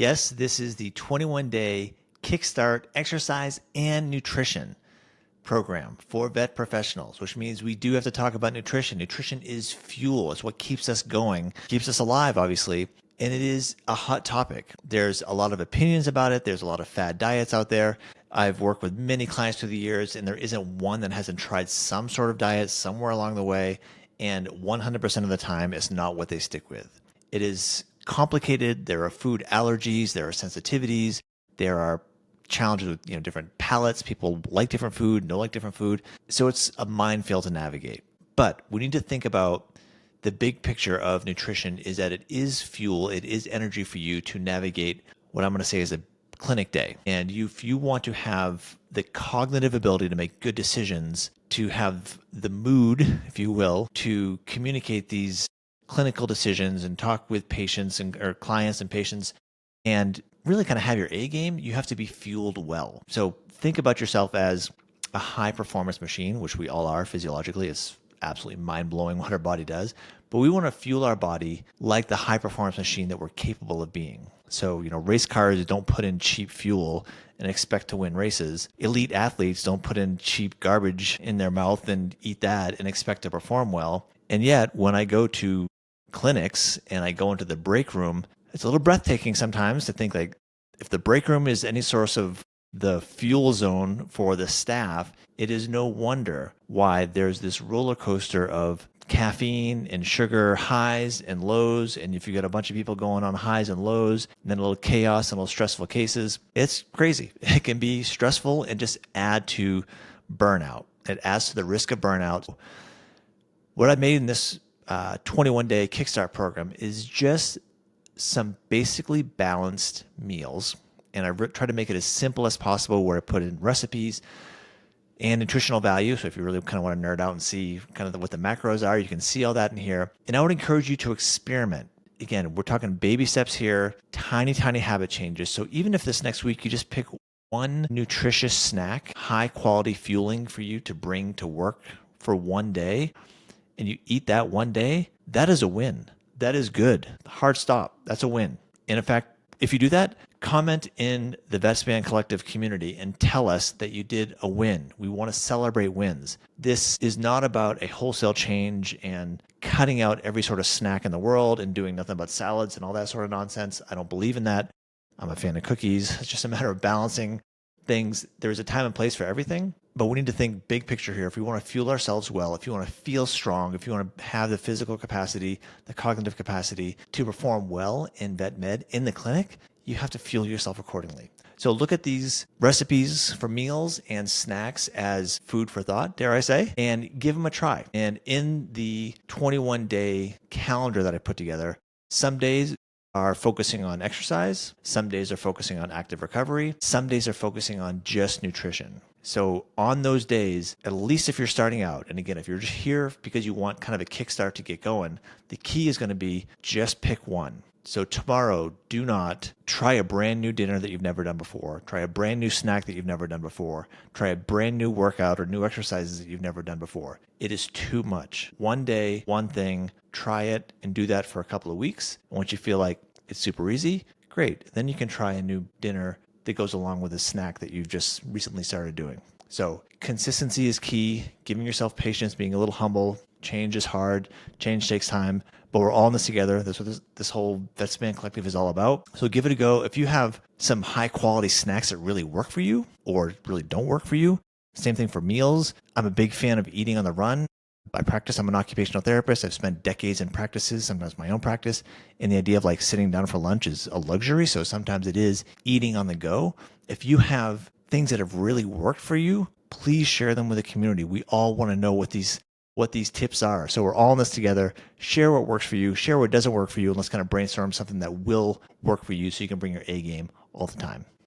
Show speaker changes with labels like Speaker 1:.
Speaker 1: Yes, this is the 21-day Kickstart Exercise and Nutrition program for vet professionals, which means we do have to talk about nutrition. Nutrition is fuel. It's what keeps us going, keeps us alive, obviously. And it is a hot topic. There's a lot of opinions about it. There's a lot of fad diets out there. I've worked with many clients through the years, and there isn't one that hasn't tried some sort of diet somewhere along the way. And 100% of the time, it's not what they stick with. It is complicated. There are food allergies. There are sensitivities. There are challenges with different palates. People like different food, don't like different food. So it's a minefield to navigate. But we need to think about the big picture of nutrition is that it is fuel, it is energy for you to navigate what I'm going to say is a clinic day. And if you want to have the cognitive ability to make good decisions, to have the mood, if you will, to communicate these clinical decisions and talk with patients or clients and patients and really kind of have your A game, you have to be fueled well. So think about yourself as a high performance machine, which we all are physiologically. It's absolutely mind blowing what our body does. But we want to fuel our body like the high performance machine that we're capable of being. So, race cars don't put in cheap fuel and expect to win races. Elite athletes don't put in cheap garbage in their mouth and eat that and expect to perform well. And yet, when I go to clinics and I go into the break room, it's a little breathtaking sometimes to think like if the break room is any source of the fuel zone for the staff, it is no wonder why there's this roller coaster of caffeine and sugar highs and lows. And if you got a bunch of people going on highs and lows, and then a little chaos and a little stressful cases, it's crazy. It can be stressful and just add to burnout. It adds to the risk of burnout. What I made in this 21-day Kickstart program is just some basically balanced meals. And I try to make it as simple as possible where I put in recipes and nutritional value. So if you really kind of want to nerd out and see kind of what the macros are, you can see all that in here. And I would encourage you to experiment. Again, we're talking baby steps here, tiny, tiny habit changes. So even if this next week you just pick one nutritious snack, high quality fueling for you to bring to work for one day, and you eat that one day, that is a win. That is good. Hard stop. That's a win. And in fact, if you do that, comment in the Vetspan Collective community and tell us that you did a win. We want to celebrate wins. This is not about a wholesale change and cutting out every sort of snack in the world and doing nothing but salads and all that sort of nonsense. I don't believe in that. I'm a fan of cookies. It's just a matter of balancing things. There's a time and place for everything, but we need to think big picture here. If we want to fuel ourselves well, if you want to feel strong, if you want to have the physical capacity, the cognitive capacity to perform well in vet med in the clinic, you have to fuel yourself accordingly. So look at these recipes for meals and snacks as food for thought, dare I say, and give them a try. And in the 21-day calendar that I put together, some days are focusing on exercise. Some days are focusing on active recovery. Some days are focusing on just nutrition. So on those days, at least if you're starting out, and again, if you're just here because you want kind of a kickstart to get going, the key is going to be just pick one. So tomorrow, do not try a brand new dinner that you've never done before. Try a brand new snack that you've never done before. Try a brand new workout or new exercises that you've never done before. It is too much. One day, one thing, try it and do that for a couple of weeks. And once you feel like it's super easy, great. Then you can try a new dinner that goes along with a snack that you've just recently started doing. So consistency is key. Giving yourself patience, being a little humble. Change is hard. Change takes time. But we're all in this together. That's what this whole Vetspan Collective is all about. So give it a go. If you have some high quality snacks that really work for you or really don't work for you, same thing for meals. I'm a big fan of eating on the run. I practice. I'm an occupational therapist. I've spent decades in practices, sometimes my own practice. And the idea of like sitting down for lunch is a luxury. So sometimes it is eating on the go. If you have things that have really worked for you, please share them with the community. We all want to know what these tips are. So we're all in this together. Share what works for you, share what doesn't work for you, and let's kind of brainstorm something that will work for you so you can bring your A game all the time.